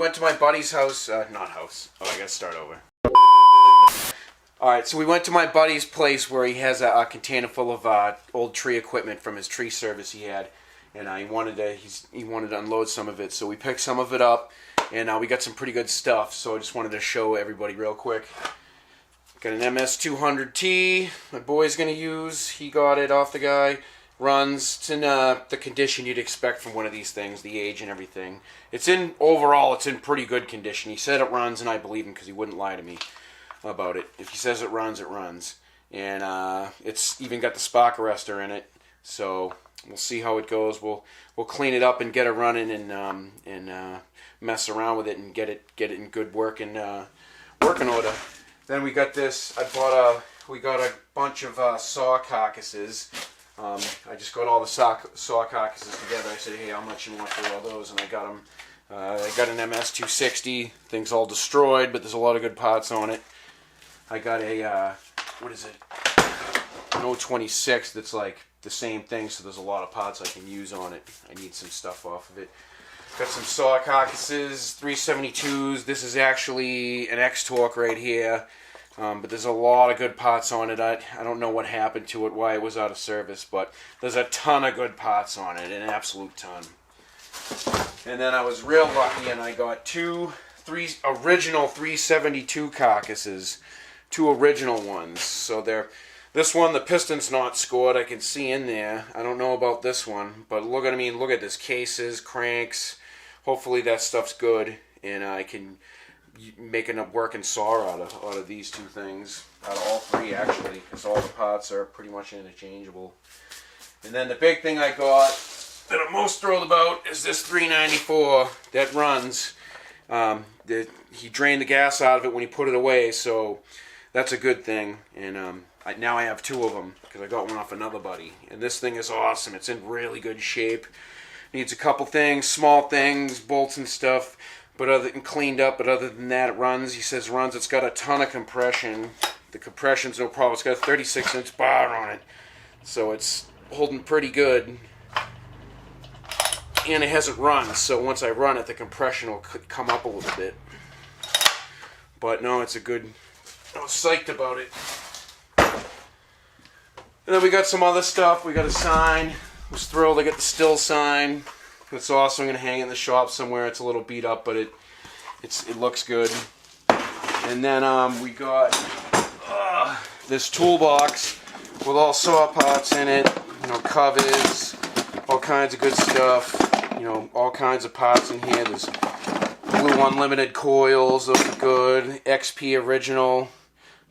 Went to my buddy's house, not house. Oh, I gotta start over. Alright, so we went to my buddy's place where he has a container full of old tree equipment from his tree service he had. And he wanted to unload some of it, so we picked some of it up. And we got some pretty good stuff, so I just wanted to show everybody real quick. Got an MS200T my boy's gonna use. He got it off the guy. Runs. It's in the condition you'd expect from one of these things, the age and everything. Overall, it's in pretty good condition. He said it runs, and I believe him because he wouldn't lie to me about it. If he says it runs, it runs. And it's even got the spark arrestor in it. So we'll see how it goes. We'll clean it up and get it running and mess around with it and get it in good working order. Then we got this. We got a bunch of saw carcasses. I just got all the saw carcasses together. I said, hey, how much you want for all those? And I got them. I got an MS260. Thing's all destroyed, but there's a lot of good parts on it. I got a, what is it? An 026 that's like the same thing, so there's a lot of parts I can use on it. I need some stuff off of it. Got some saw carcasses, 372s. This is actually an X-Torque right here. But there's a lot of good parts on it. I don't know what happened to it, why it was out of service, but there's a ton of good parts on it, an absolute ton. And then I was real lucky and I got two original 372 carcasses, two original ones. So this one, the piston's not scored, I can see in there. I don't know about this one, but look at this, cases, cranks. Hopefully that stuff's good, and I can making a working saw out of these two things, out of all three actually, because all the parts are pretty much interchangeable. And then the big thing I got that I'm most thrilled about is this 394 that runs. He drained the gas out of it when he put it away, so that's a good thing. And now I have two of them because I got one off another buddy. And this thing is awesome. It's in really good shape. Needs a couple things, small things, bolts and stuff. And cleaned up, but other than that, it runs. He says runs. It's got a ton of compression. The compression's no problem. It's got a 36-inch bar on it, so it's holding pretty good. And it hasn't run, so once I run it, the compression will come up a little bit. But no, it's a good. I was psyched about it. And then we got some other stuff. We got a sign. I was thrilled to get the still sign. It's awesome. I'm going to hang it in the shop somewhere. It's a little beat up, but it looks good. And then we got this toolbox with all saw parts in it, covers, all kinds of good stuff, all kinds of parts in here. There's Blue Unlimited coils, those are good. XP original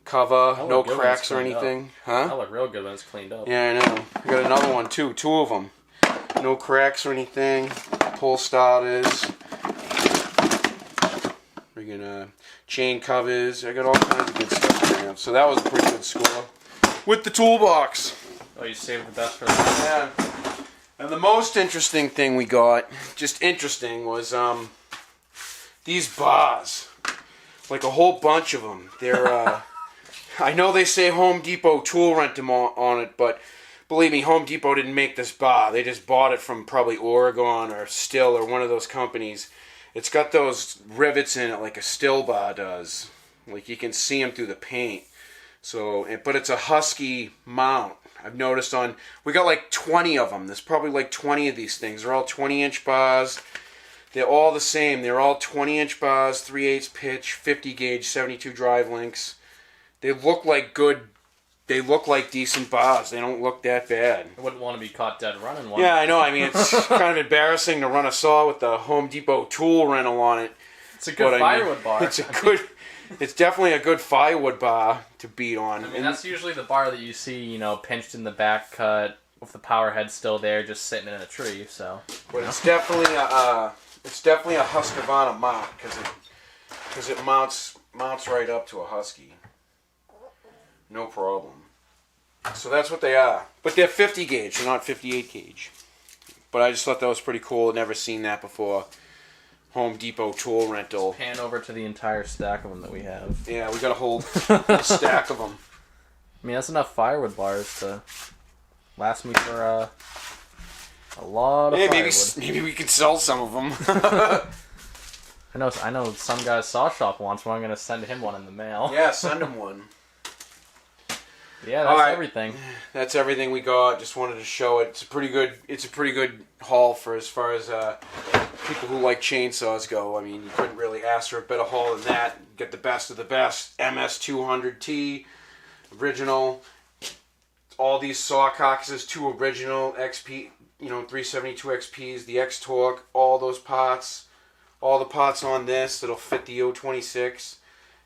cover, no cracks or anything. Huh? That look real good when it's cleaned up. Yeah, I know. I got another one too, two of them. No cracks or anything. Pull starters. Freaking chain covers. I got all kinds of good stuff in there. So that was a pretty good score. With the toolbox. Oh, you saved the best for last. Yeah. And the most interesting thing we got, just interesting, was these bars. Like a whole bunch of them. They're, I know they say Home Depot tool rent them on it, but believe me, Home Depot didn't make this bar. They just bought it from probably Oregon or Still or one of those companies. It's got those rivets in it like a Still bar does. Like you can see them through the paint. But it's a Husky mount. I've noticed we got like 20 of them. There's probably like 20 of these things. They're all 20-inch bars. They're all the same. They're all 20-inch bars, 3/8 pitch, 50 gauge, 72 drive links. They look like decent bars. They don't look that bad. I wouldn't want to be caught dead running one. Yeah, I know. I mean, it's kind of embarrassing to run a saw with the Home Depot tool rental on it. It's a good firewood bar. It's definitely a good firewood bar to beat on. I mean, that's usually the bar that you see, pinched in the back cut with the power head still there, just sitting in a tree. So, but it's definitely a Husqvarna mount because it mounts right up to a Husky. No problem. So that's what they are. But they're 50 gauge, they're not 58 gauge. But I just thought that was pretty cool. I'd never seen that before. Home Depot tool rental. Pan over to the entire stack of them that we have. Yeah, we got a whole stack of them. I mean, that's enough firewood bars to last me for a lot of firewood. Maybe we could sell some of them. I know some guy's saw shop wants one. I'm gonna send him one in the mail. Yeah, send him one. Yeah, that's Alright. everything. That's everything we got. Just wanted to show it. It's a pretty good haul for as far as people who like chainsaws go. I mean, you couldn't really ask for a better haul than that. Get the best of the best. MS200T original. All these saw carcasses, 2 original XP, 372 XPs, the X Torque, all those parts, all the parts on this that'll fit the 026.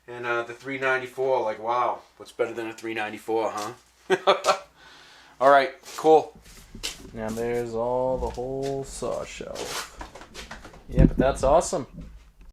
And the 394, like, wow, what's better than a 394, huh? All right, cool. And there's all the whole saw shelf. Yeah, but that's awesome.